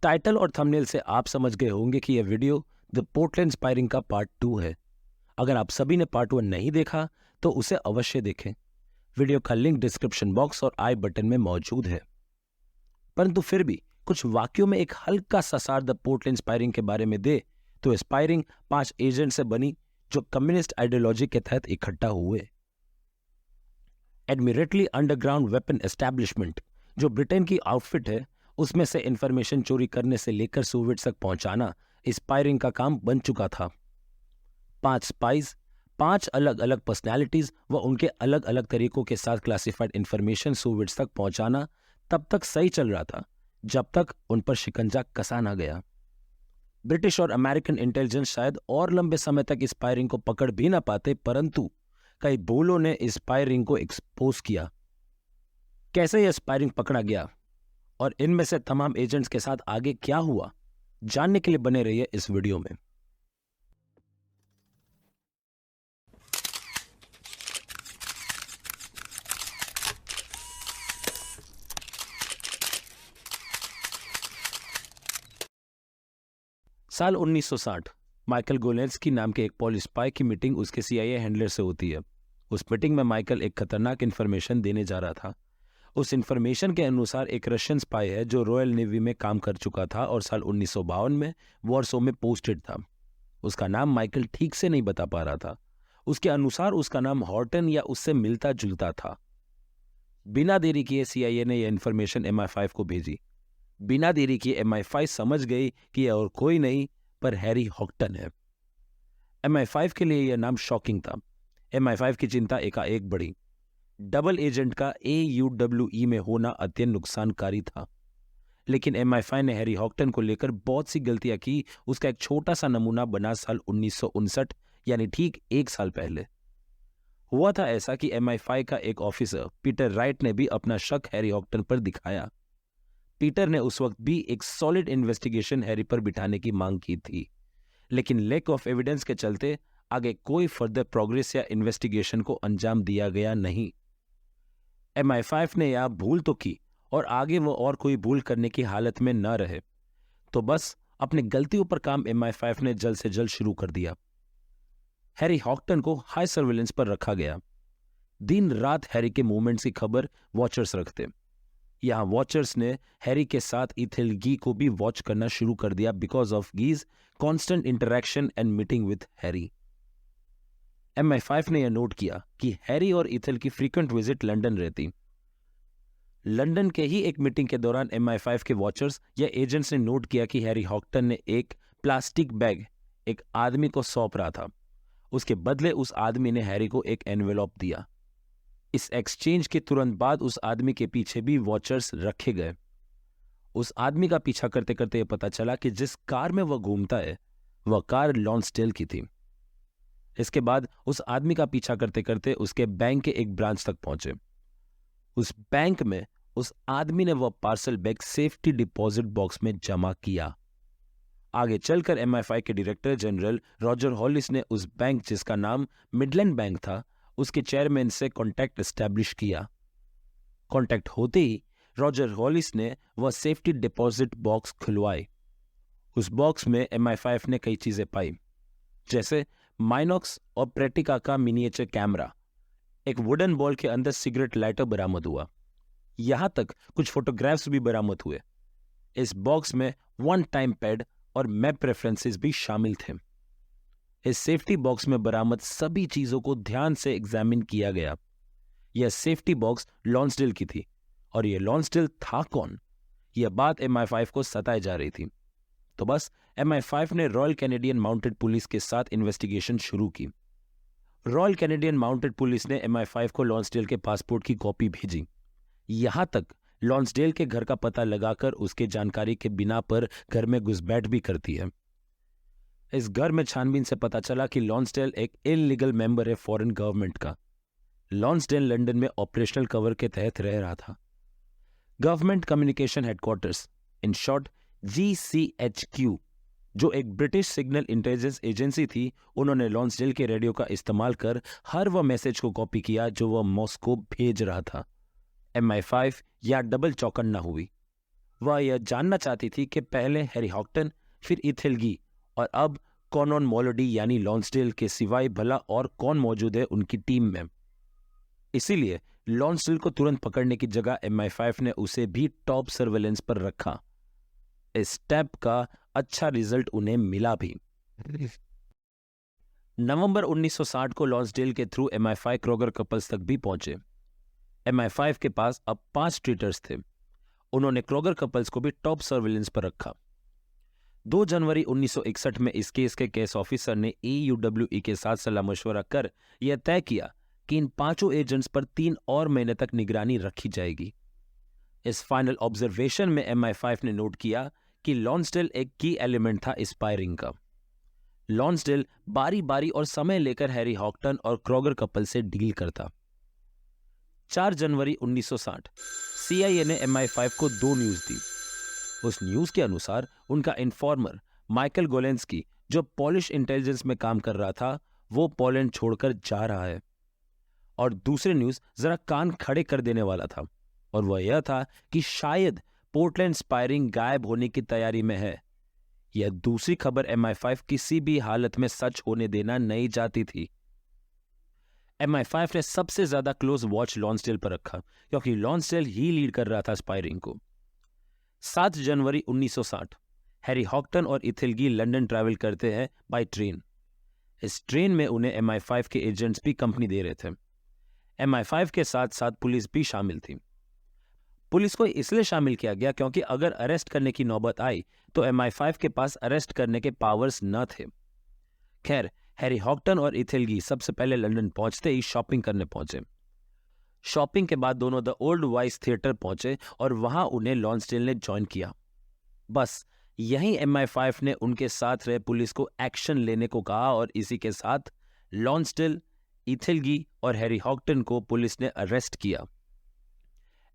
Title और thumbnail से आप समझ गए होंगे कि यह वीडियो द पोर्टलैंड स्पायरिंग का पार्ट 2 है। अगर आप सभी ने पार्ट 1 नहीं देखा तो उसे अवश्य देखें। वीडियो का लिंक डिस्क्रिप्शन बॉक्स और आई बटन में मौजूद है। परंतु फिर भी कुछ वाक्यों में एक हल्का सा सार द पोर्टलैंड स्पायरिंग के बारे में दे तो स्पायरिंग 5 एजेंट से बनी जो कम्युनिस्ट आइडियोलॉजी के तहत इकट्ठा हुए। एडमिरेटली अंडरग्राउंड वेपन एस्टैब्लिशमेंट जो ब्रिटेन की आउटफिट है, उसमें से इंफॉर्मेशन चोरी करने से लेकर सोवियट्स तक पहुंचाना स्पायरिंग का काम बन चुका था। 5 स्पाइज, 5 अलग अलग पर्सनैलिटीज व उनके अलग अलग तरीकों के साथ क्लासिफाइड इंफॉर्मेशन सोवियट्स तक पहुंचाना तब तक सही चल रहा था जब तक उन पर शिकंजा कसा ना गया। ब्रिटिश और अमेरिकन इंटेलिजेंस शायद और लंबे समय तक स्पायरिंग को पकड़ भी ना पाते, परंतु कई बोलों ने स्पायरिंग को एक्सपोज किया। कैसे यह स्पायरिंग पकड़ा गया और इनमें से तमाम एजेंट्स के साथ आगे क्या हुआ, जानने के लिए बने रहिए इस वीडियो में। साल 1960 माइकल गोलेंस्की नाम के एक पॉलिश स्पाई की मीटिंग उसके CIA हैंडलर से होती है। उस मीटिंग में माइकल एक खतरनाक इन्फॉर्मेशन देने जा रहा था। उस इन्फॉर्मेशन के अनुसार एक रशियन स्पाई है जो रॉयल नेवी में काम कर चुका था और साल 1952 में वॉरसो में पोस्टेड था। उसका नाम माइकल ठीक से नहीं बता पा रहा था। उसके अनुसार उसका नाम हॉर्टन या उससे मिलता जुलता था। बिना देरी किए CIA ने यह इन्फॉर्मेशन MI5 को भेजी। बिना देरी किए MI5 समझ गई कि यह और कोई नहीं पर हैरी हॉक्टन है। MI5 के लिए यह नाम शॉकिंग था। MI5 की चिंता एकाएक बढ़ी। डबल एजेंट का AUWE में होना अत्यंत नुकसानकारी था, लेकिन MI5 ने हैरी हॉक्टन को लेकर बहुत सी गलतियां की। उसका एक छोटा सा नमूना बना साल 1959, यानी ठीक 1 साल पहले। हुआ था ऐसा कि MI5 का एक ऑफिसर पीटर राइट ने भी अपना शक हैरी हॉक्टन पर दिखाया। पीटर ने उस वक्त भी एक सॉलिड इन्वेस्टिगेशन हैरी पर बिठाने की मांग की थी, लेकिन लैक ऑफ एविडेंस के चलते आगे कोई फर्दर प्रोग्रेस या इन्वेस्टिगेशन को अंजाम दिया गया नहीं। MI5 ने यह भूल तो की और आगे वो और कोई भूल करने की हालत में न रहे, तो बस अपनी गलतियों पर काम MI5 ने जल्द से जल्द शुरू कर दिया। हैरी हॉक्टन को हाई सर्विलेंस पर रखा गया। दिन रात हैरी के मूवमेंट्स की खबर वॉचर्स रखते। यहां वॉचर्स ने हैरी के साथ इथेल गी को भी वॉच करना शुरू कर दिया because of geez constant interaction and meeting with Harry. MI5 ने यह नोट किया कि हैरी और इथेल की फ्रीक्वेंट विजिट लंदन रहती। लंदन के ही एक मीटिंग के दौरान MI5 के वॉचर्स या एजेंट्स ने नोट किया कि हैरी हॉक्टन ने एक प्लास्टिक बैग एक आदमी को सौंप रहा था। उसके बदले उस आदमी ने हैरी को एक एनवेलप दिया। इस एक्सचेंज के तुरंत बाद उस आदमी के पीछे भी वॉचर्स रखे गए। उस आदमी का पीछा करते करते यह पता चला कि जिस कार में वह घूमता है वह कार लॉन्सडेल की थी। इसके बाद उस आदमी का पीछा करते करते उसके बैंक के एक ब्रांच तक पहुंचे। उस बैंक में उस आदमी ने वह parcel bag safety deposit box में जमा किया। आगे चलकर MI5 के डायरेक्टर जनरल रॉजर हॉलिस ने उस बैंक, जिसका नाम मिडलैंड बैंक था, उसके चेयरमैन से कॉन्टैक्ट एस्टैब्लिश किया। कॉन्टैक्ट होते ही रॉजर हॉलिस ने वह सेफ्टी डिपॉजिट बॉक्स खुलवाए। उस बॉक्स में MI5 ने कई चीजें पाई, जैसे माइनॉक्स और प्रेटिका का मिनिएचर कैमरा। एक वुडन बॉल के अंदर सिगरेट लाइटर बरामद हुआ। यहां तक कुछ फोटोग्राफ्स भी बरामद हुए। इस बॉक्स में 1 टाइम पैड और मैप रेफरेंसेस भी शामिल थे। इस सेफ्टी बॉक्स में बरामद सभी चीजों को ध्यान से एग्जामिन किया गया। यह सेफ्टी बॉक्स लॉन्सडेल की थी, और यह लॉन्सडेल था कौन, यह बात MI5 को सताए जा रही थी। तो बस MI5 ने रॉयल कैनेडियन माउंटेड पुलिस के साथ इन्वेस्टिगेशन शुरू की। रॉयल कैनेडियन माउंटेड पुलिस ने MI5 को लॉन्सडेल के पासपोर्ट की कॉपी भेजी। यहां तक लॉन्सडेल के घर का पता लगाकर उसके जानकारी के बिना पर घर में घुसपैठ भी करती है। इस घर में छानबीन से पता चला कि लॉन्सडेल एक इलीगल मेंबर है फॉरेन गवर्नमेंट का। लॉन्सडेल लंदन में ऑपरेशनल कवर के तहत रह रहा था। Government communication headquarters, in short GCHQ, जो एक ब्रिटिश सिग्नल इंटेलिजेंस एजेंसी थी, उन्होंने लॉन्सडेल के रेडियो का इस्तेमाल कर हर वह मैसेज को कॉपी किया जो वह मॉस्को भेज रहा था। MI5 या डबल चौकन्ना हुई। वह यह जानना चाहती थी कि पहले हैरी हॉक्टन, फिर इथेल गी और अब कॉनन मोलोडी यानी लॉन्सडेल के सिवाय भला और कौन मौजूद है उनकी टीम में। इसीलिए लॉन्सडेल को तुरंत पकड़ने की जगह MI5 ने उसे भी टॉप सर्वेलेंस पर रखा। इस स्टेप का अच्छा रिजल्ट उन्हें मिला भी। नवंबर 1960 को लॉन्सडेल के थ्रू MI5 क्रोगर कपल्स तक भी पहुंचे। MI5 के पास अब 5 ट्रीटर्स थे। उन्होंने क्रोगर कपल्स को भी टॉप सर्वेलेंस पर रखा। 2 जनवरी 1961 में इस केस के केस ऑफिसर ने AUWE के साथ सलाह मशवरा कर यह तय किया कि इन 5 एजेंट्स पर 3 और महीने तक निगरानी रखी जाएगी। इस फाइनल ऑब्जर्वेशन में MI5 ने नोट किया कि लॉन्सडेल एक की एलिमेंट था इस फायरिंग का। लॉन्सडेल बारी बारी और समय लेकर हैरी हॉक्टन और क्रोगर कपल से डील करता। 4 जनवरी 1960 CIA ने MI5 को 2 न्यूज दी। उस न्यूज के अनुसार उनका इन्फॉर्मर माइकल गोलेंस्की, जो पॉलिश इंटेलिजेंस में काम कर रहा था, वो पोलैंड छोड़कर जा रहा है। और दूसरी न्यूज जरा कान खड़े कर देने वाला था, और वह यह था कि शायद पोर्टलैंड स्पायरिंग गायब होने की तैयारी में है। यह दूसरी खबर MI5 किसी भी हालत में सच होने देना नहीं चाहती थी। MI5 ने सबसे ज्यादा क्लोज वॉच लॉन्सडेल पर रखा, क्योंकि लॉन्सडेल ही लीड कर रहा था स्पायरिंग को। 7 जनवरी 1960 हैरी हॉक्टन और इथेल गी लंदन ट्रैवल करते हैं बाय ट्रेन। इस ट्रेन में उन्हें MI5 के एजेंट्स भी कंपनी दे रहे थे। MI5 के साथ साथ पुलिस भी शामिल थी। पुलिस को इसलिए शामिल किया गया क्योंकि अगर अरेस्ट करने की नौबत आई तो MI5 के पास अरेस्ट करने के पावर्स न थे। खैर, हैरी हॉक्टन और इथेल गी सबसे पहले लंदन पहुंचते ही शॉपिंग करने पहुंचे। शॉपिंग के बाद दोनों द ओल्ड वाइस थिएटर पहुंचे और वहां उन्हें लॉन्सडेल ने ज्वाइन किया। बस यहीं MI5 ने उनके साथ रहे पुलिस को एक्शन लेने को कहा और इसी के साथ लॉन्सडेल, इथेल गी और हैरी हॉक्टन को पुलिस ने अरेस्ट किया।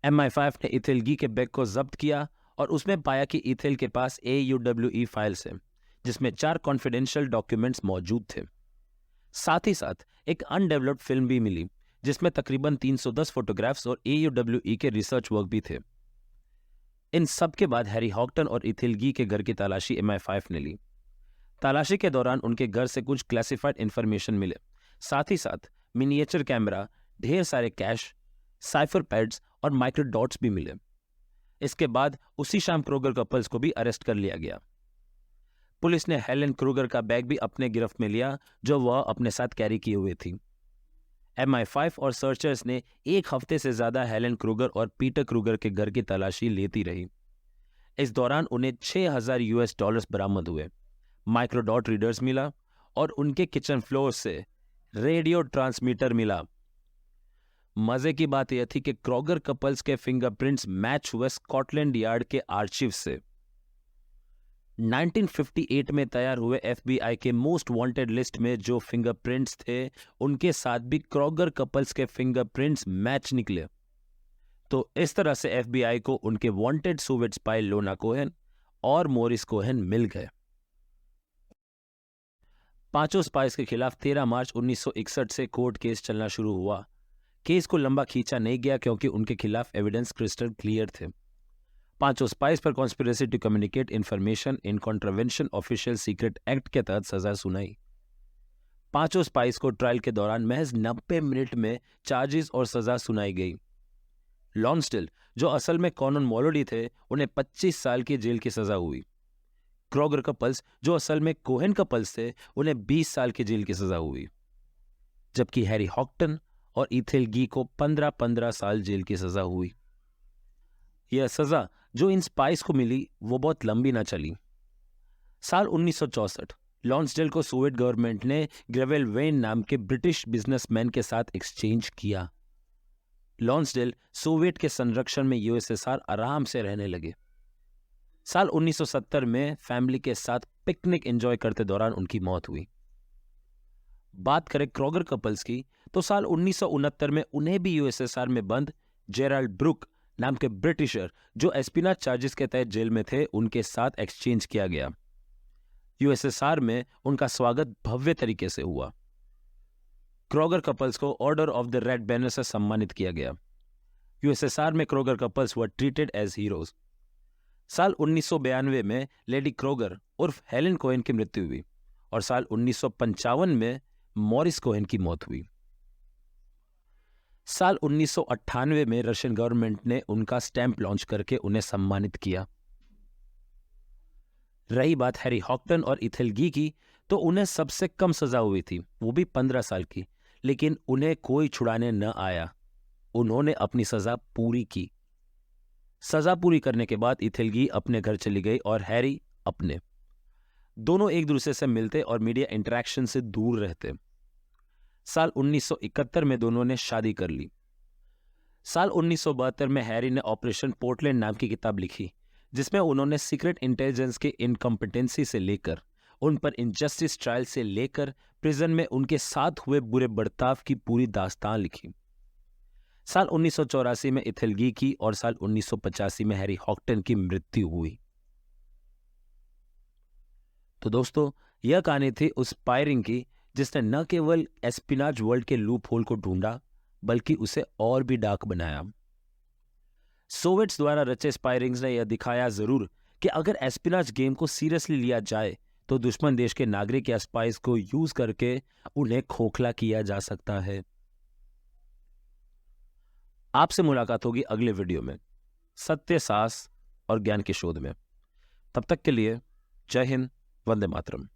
MI5 ने इथेल गी के बैग को जब्त किया और उसमें पाया कि इथेल के पास AUWE फाइल्स है, जिसमें 4 कॉन्फिडेंशियल डॉक्यूमेंट्स मौजूद थे। साथ ही साथ एक अनडेवलप्ड फिल्म भी मिली, जिसमें तकरीबन 310 फोटोग्राफ्स और AUWE के रिसर्च वर्क भी थे। इन सब के बाद हैरी हॉक्टन और इथेल गी के घर की तलाशी MI5 ने ली। तलाशी के दौरान उनके घर से कुछ क्लासिफाइड इंफॉर्मेशन मिले। साथ ही साथ मिनिएचर कैमरा, ढेर सारे कैश, साइफर पैड्स और माइक्रोडॉट्स भी मिले। इसके बाद उसी शाम क्रोगर कपल्स को भी अरेस्ट कर लिया गया। पुलिस ने हेलेन क्रूगर का बैग भी अपने गिरफ्त में लिया, जो वह अपने साथ कैरी किए हुए थी। MI5 और सर्चर्स ने 1 हफ्ते से ज्यादा हेलेन क्रूगर और पीटर क्रूगर के घर की तलाशी लेती रही। इस दौरान उन्हें $6,000 बरामद हुए, माइक्रोडॉट रीडर्स मिला और उनके किचन फ्लोर से रेडियो ट्रांसमीटर मिला। मजे की बात यह थी कि क्रोगर कपल्स के फिंगरप्रिंट्स मैच हुए स्कॉटलैंड यार्ड के आर्चिव से। 1958 में तैयार हुए FBI के मोस्ट वांटेड लिस्ट में जो फिंगरप्रिंट्स थे, उनके साथ भी क्रोगर कपल्स के फिंगरप्रिंट्स मैच निकले। तो इस तरह से FBI को उनके वांटेड सोवियत स्पाई लोना कोहेन और मोरिस कोहेन मिल गए। 5 स्पाइस के खिलाफ 13 मार्च 1961 से कोर्ट केस चलना शुरू हुआ। केस को लंबा खींचा नहीं गया क्योंकि उनके खिलाफ एविडेंस क्रिस्टल क्लियर थे। 5 स्पाइस पर conspiracy to communicate information in contravention official secret act के तहत सजा सुनाई। 5 स्पाइस को ट्रायल के दौरान महज 90 मिनट में चार्जेस और सजा सुनाई गई। लॉन्सडेल, जो असल में कॉनन मोलोडी थे, उन्हें 25 साल की जेल की सजा हुई। क्रोगर कपल्स, जो असल में कोहेन कपल्स थे, उन्हें 20 साल की जेल की सजा हुई, जबकि हैरी हॉक्टन और इथेल गी को 15-15 साल जेल की सजा हुई। यह सजा जो इन स्पाइस को मिली वो बहुत लंबी ना चली। साल 1964 लॉन्सडेल को सोवियत गवर्नमेंट ने ग्रेवेल वेन नाम के ब्रिटिश बिजनेसमैन के साथ एक्सचेंज किया। लॉन्सडेल सोवियत के संरक्षण में USSR आराम से रहने लगे। साल 1970 में फैमिली के साथ पिकनिक एंजॉय करते दौरान उनकी मौत हुई। बात करें क्रोगर कपल्स की, तो साल 1969 में उन्हें भी USSR में बंद जेराल्ड ब्रुक नाम के ब्रिटिशर, जो एस्पिना चार्जेस के तहत जेल में थे, उनके साथ एक्सचेंज किया गया। USSR में उनका स्वागत भव्य तरीके से हुआ। क्रोगर कपल्स को order of the red banner से सम्मानित किया गया। USSR में Kroger couples were treated as heroes. साल 1992 में लेडी क्रोगर उर्फ हेलेन कोहेन की मृत्यु हुई और साल 1955 में मॉरिस कोहेन की मौत हुई। साल 1998 में रशियन गवर्नमेंट ने उनका स्टैंप लॉन्च करके उन्हें सम्मानित किया। रही बात हैरी हॉक्टन और इथेल्गी की, तो उन्हें सबसे कम सजा हुई थी, वो भी 15 साल की, लेकिन उन्हें कोई छुड़ाने न आया। उन्होंने अपनी सजा पूरी की। सजा पूरी करने के बाद इथेल्गी अपने घर चली गई और हैरी अपने। दोनों एक दूसरे से मिलते और मीडिया इंटरेक्शन से दूर रहते। साल 1971 में दोनों ने शादी कर ली। साल 1972 में हैरी ने ऑपरेशन पोर्टलैंड नाम की किताब लिखी, जिसमें उन्होंने सीक्रेट इंटेलिजेंस के इनकम्पिटेंसी से लेकर उन पर इनजस्टिस ट्रायल से लेकर प्रिजन में उनके साथ हुए बुरे बर्ताव की पूरी दास्तान लिखी। साल 1984 में इथेल्गी की और साल 1985 में हैरी हॉक्टन की मृत्यु हुई। तो दोस्तों, यह कहानी थी उस स्पायरिंग की जिसने न केवल एस्पिनाज वर्ल्ड के लूप होल को ढूंढा, बल्कि उसे और भी डार्क बनाया। सोवियट्स द्वारा रचे स्पायरिंग्स ने यह दिखाया जरूर कि अगर एस्पिनाज गेम को सीरियसली लिया जाए तो दुश्मन देश के नागरिक या स्पाइस को यूज करके उन्हें खोखला किया जा सकता है। आपसे मुलाकात होगी अगले वीडियो में सत्य, साहस और ज्ञान के शोध में। तब तक के लिए जय हिंद, वंदे मातरम।